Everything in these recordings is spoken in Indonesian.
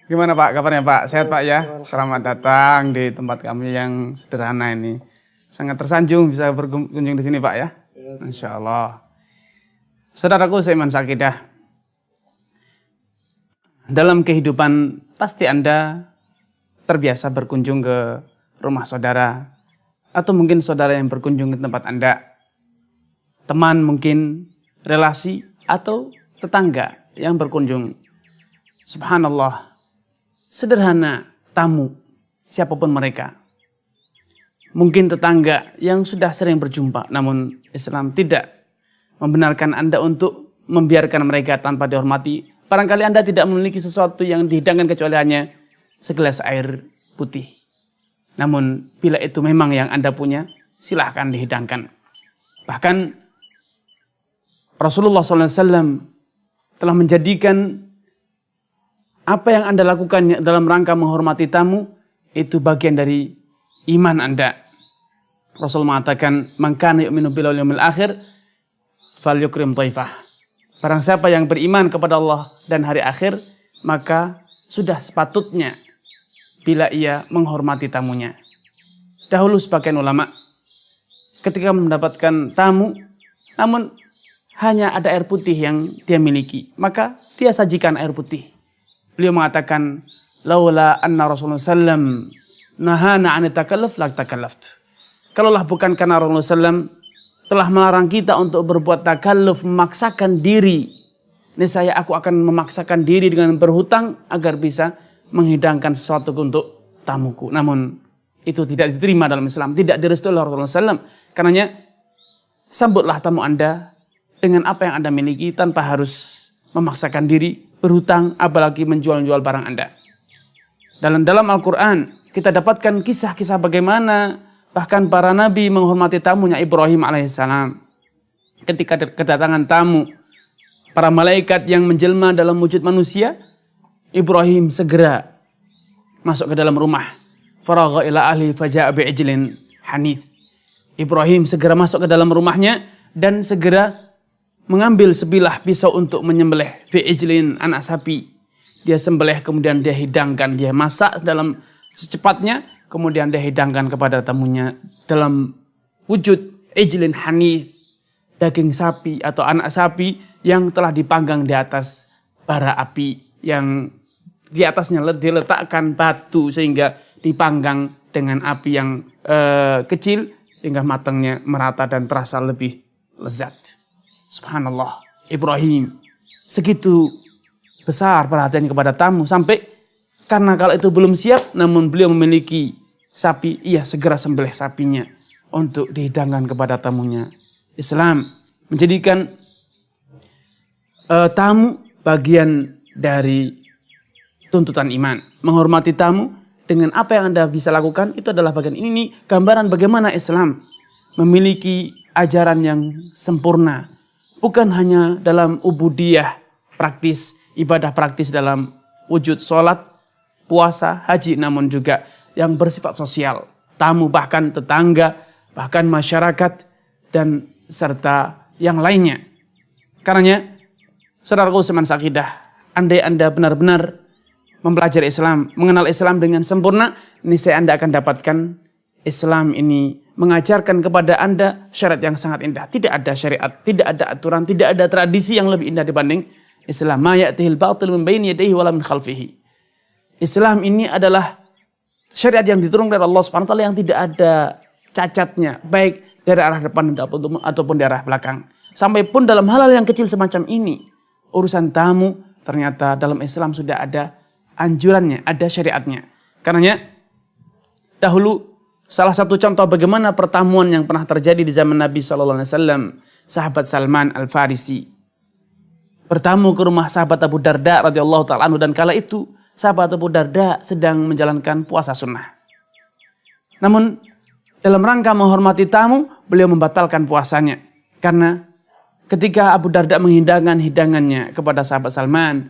Gimana Pak, kabarnya Pak? Sehat Pak ya? Selamat datang di tempat kami yang sederhana ini. Sangat tersanjung bisa berkunjung di sini Pak ya. Masya Allah. Saudaraku seiman sakidah. Dalam kehidupan pasti Anda terbiasa berkunjung ke rumah saudara. Atau mungkin saudara yang berkunjung ke tempat Anda. Teman mungkin, relasi, atau tetangga yang berkunjung. Subhanallah. Sederhana tamu, siapapun mereka. Mungkin tetangga yang sudah sering berjumpa, namun Islam tidak membenarkan Anda untuk membiarkan mereka tanpa dihormati. Barangkali Anda tidak memiliki sesuatu yang dihidangkan kecuali hanya segelas air putih. Namun bila itu memang yang Anda punya, silahkan dihidangkan. Bahkan Rasulullah SAW telah menjadikan apa yang Anda lakukan dalam rangka menghormati tamu, itu bagian dari iman Anda. Rasul mengatakan, "Man kana yu'minu billahi wal yawmil akhir, falyukrim dhaifah." Barang siapa yang beriman kepada Allah dan hari akhir, maka sudah sepatutnya bila ia menghormati tamunya. Dahulu sebagian ulama, ketika mendapatkan tamu, namun hanya ada air putih yang dia miliki, maka dia sajikan air putih. Beliau mengatakan, laula anna Rasulullah sallam nahana 'an takalluf la takallaftu. Kalaulah bukan karena Rasulullah sallam telah melarang kita untuk berbuat takalluf, memaksakan diri, niscaya aku akan memaksakan diri dengan berhutang agar bisa menghidangkan sesuatu untuk tamuku. Namun itu tidak diterima dalam Islam, tidak direstui oleh Rasulullah sallam. Karenanya sambutlah tamu Anda dengan apa yang Anda miliki tanpa harus memaksakan diri berhutang, apalagi menjual-jual barang Anda. Dalam Al-Quran kita dapatkan kisah-kisah bagaimana bahkan para nabi menghormati tamunya. Ibrahim alaihissalam, ketika kedatangan tamu, para malaikat yang menjelma dalam wujud manusia, Ibrahim segera masuk ke dalam rumah. Faragha ila ahli faja'a bi'ijlin hanith. Ibrahim segera masuk ke dalam rumahnya dan segera mengambil sebilah pisau untuk menyembelih fi'ijlin, anak sapi. Dia sembelih, kemudian dia hidangkan, dia masak dalam secepatnya, kemudian dia hidangkan kepada tamunya dalam wujud ijlin hanith, daging sapi atau anak sapi yang telah dipanggang di atas bara api, yang di atasnya diletakkan batu sehingga dipanggang dengan api yang kecil sehingga matangnya merata dan terasa lebih lezat. Subhanallah, Ibrahim segitu besar perhatian kepada tamu, sampai karena kalau itu belum siap namun beliau memiliki sapi, ia segera sembelih sapinya untuk dihidangkan kepada tamunya. Islam menjadikan tamu bagian dari tuntutan iman. Menghormati tamu dengan apa yang Anda bisa lakukan, itu adalah bagian ini gambaran bagaimana Islam memiliki ajaran yang sempurna. Bukan hanya dalam ubudiyah praktis, ibadah praktis dalam wujud sholat, puasa, haji, namun juga yang bersifat sosial. Tamu, bahkan tetangga, bahkan masyarakat, dan serta yang lainnya. Karenanya, saudaraku seiman sakidah, andai Anda benar-benar mempelajari Islam, mengenal Islam dengan sempurna, niscaya Anda akan dapatkan Islam ini mengajarkan kepada Anda syariat yang sangat indah. Tidak ada syariat, tidak ada aturan, tidak ada tradisi yang lebih indah dibanding Islam. Ma ya'tihil batil min baini yadayhi wala min khalfihi. Islam ini adalah syariat yang diturunkan dari Allah Subhanahu wa taala yang tidak ada cacatnya, baik dari arah depan ataupun dari arah belakang. Sampai pun dalam hal-hal yang kecil semacam ini, urusan tamu, ternyata dalam Islam sudah ada anjurannya, ada syariatnya. Karenanya dahulu salah satu contoh bagaimana pertemuan yang pernah terjadi di zaman Nabi SAW, sahabat Salman Al-Farisi bertamu ke rumah sahabat Abu Darda radhiyallahu ta'ala anhu, dan kala itu sahabat Abu Darda sedang menjalankan puasa sunnah. Namun dalam rangka menghormati tamu, beliau membatalkan puasanya. Karena ketika Abu Darda menghidangkan hidangannya kepada sahabat Salman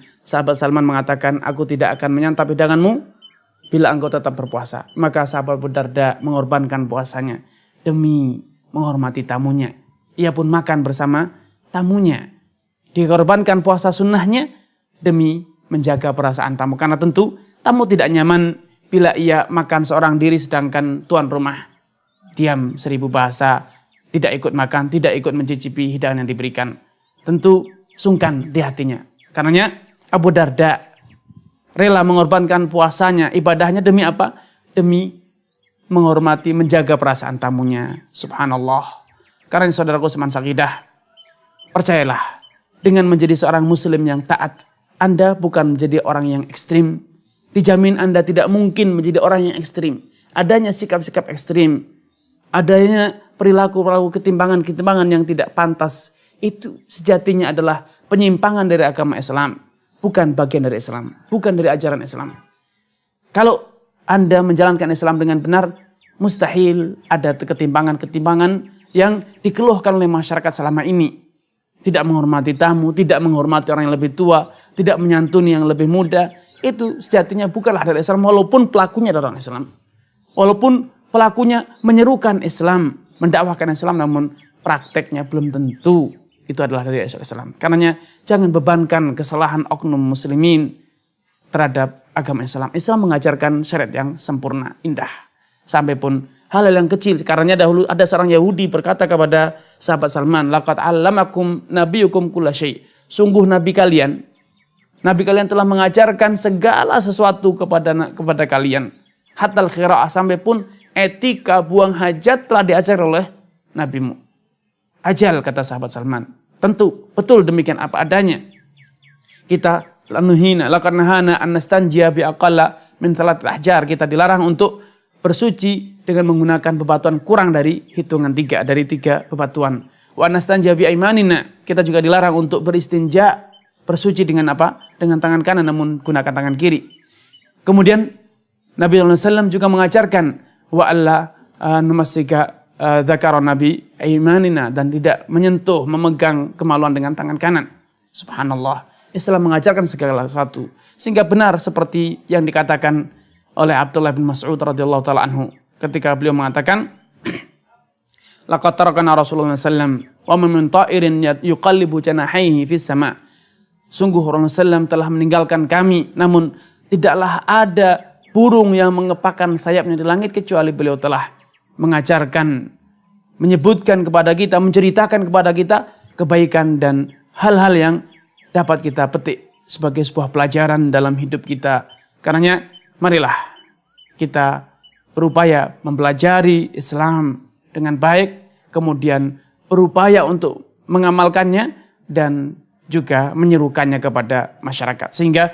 mengatakan, "Aku tidak akan menyantap hidanganmu bila engkau tetap berpuasa." Maka sahabat Abu Darda mengorbankan puasanya demi menghormati tamunya. Ia pun makan bersama tamunya. Dikorbankan puasa sunnahnya demi menjaga perasaan tamu. Karena tentu Tamu tidak nyaman bila ia makan seorang diri sedangkan tuan rumah diam 1000 bahasa, tidak ikut makan, tidak ikut mencicipi hidangan yang diberikan. Tentu sungkan di hatinya. Karenanya Abu Darda rela mengorbankan puasanya, ibadahnya demi apa? Demi menghormati, menjaga perasaan tamunya. Subhanallah. Karena saudaraku seman sakidah, percayalah, dengan menjadi seorang muslim yang taat, Anda bukan menjadi orang yang ekstrim. Dijamin Anda tidak mungkin menjadi orang yang ekstrim. Adanya sikap-sikap ekstrim, adanya perilaku-perilaku ketimbangan-ketimbangan yang tidak pantas, itu sejatinya adalah penyimpangan dari agama Islam. Bukan bagian dari Islam, bukan dari ajaran Islam. Kalau Anda menjalankan Islam dengan benar, mustahil ada ketimbangan-ketimbangan yang dikeluhkan oleh masyarakat selama ini. Tidak menghormati tamu, tidak menghormati orang yang lebih tua, tidak menyantuni yang lebih muda. Itu sejatinya bukanlah dari Islam, walaupun pelakunya adalah orang Islam. Walaupun pelakunya menyerukan Islam, mendakwahkan Islam, namun prakteknya belum tentu itu adalah dari Islam. Karenanya jangan bebankan kesalahan oknum muslimin terhadap agama Islam. Islam mengajarkan syariat yang sempurna, indah. Sampai pun hal-hal yang kecil. Karenanya dahulu ada seorang Yahudi berkata kepada sahabat Salman, laqad 'allamakum nabiyyukum kulla syai'. Sungguh Nabi kalian telah mengajarkan segala sesuatu kepada kalian. Hatal khira'ah, sampai pun etika buang hajat telah diajar oleh nabimu. Ajal, kata sahabat Salman. Tentu, betul demikian apa adanya. Kita telah nuhina, laqad nahana an nastanjiya bi aqalla min thalath ahjar. Kita dilarang untuk bersuci dengan menggunakan bebatuan kurang dari hitungan 3, dari 3 bebatuan. Wa nastanjiya bi aimanina. Kita juga dilarang untuk beristinja, bersuci dengan apa? Dengan tangan kanan namun gunakan tangan kiri. Kemudian Nabi SAW juga mengajarkan wa alla numassika dzakara nabi aimanina, dan tidak menyentuh, memegang kemaluan dengan tangan kanan. Subhanallah. Islam mengajarkan segala sesuatu. Sehingga benar seperti yang dikatakan oleh Abdullah bin Mas'ud radhiyallahu taala anhu ketika beliau mengatakan laqad tarakana Rasulullah sallallahu alaihi wasallam wa man min ta'irin yuqallibu janahihi fis sama'. Sungguh Rasulullah SAW telah meninggalkan kami, namun tidaklah ada burung yang mengepakkan sayapnya di langit kecuali beliau telah mengajarkan, menyebutkan kepada kita, menceritakan kepada kita kebaikan dan hal-hal yang dapat kita petik sebagai sebuah pelajaran dalam hidup kita. Karenanya marilah kita berupaya mempelajari Islam dengan baik, kemudian berupaya untuk mengamalkannya dan juga menyerukannya kepada masyarakat. Sehingga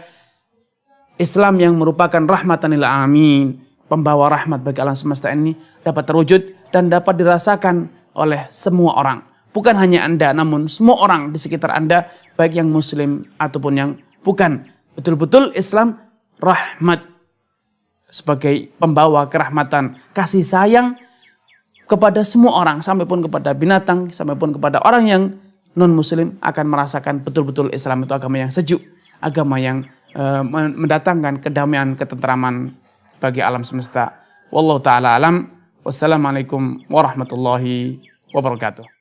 Islam yang merupakan rahmatan lil alamin, pembawa rahmat bagi alam semesta ini, dapat terwujud dan dapat dirasakan oleh semua orang. Bukan hanya Anda, namun semua orang di sekitar Anda, baik yang muslim ataupun yang bukan. Betul-betul Islam rahmat, sebagai pembawa kerahmatan, kasih sayang kepada semua orang, sampai pun kepada binatang, sampai pun kepada orang yang non-muslim akan merasakan betul-betul Islam itu agama yang sejuk, agama yang mendatangkan kedamaian, ketentraman bagi alam semesta. Wallahu ta'ala alam. Wassalamualaikum warahmatullahi wabarakatuh.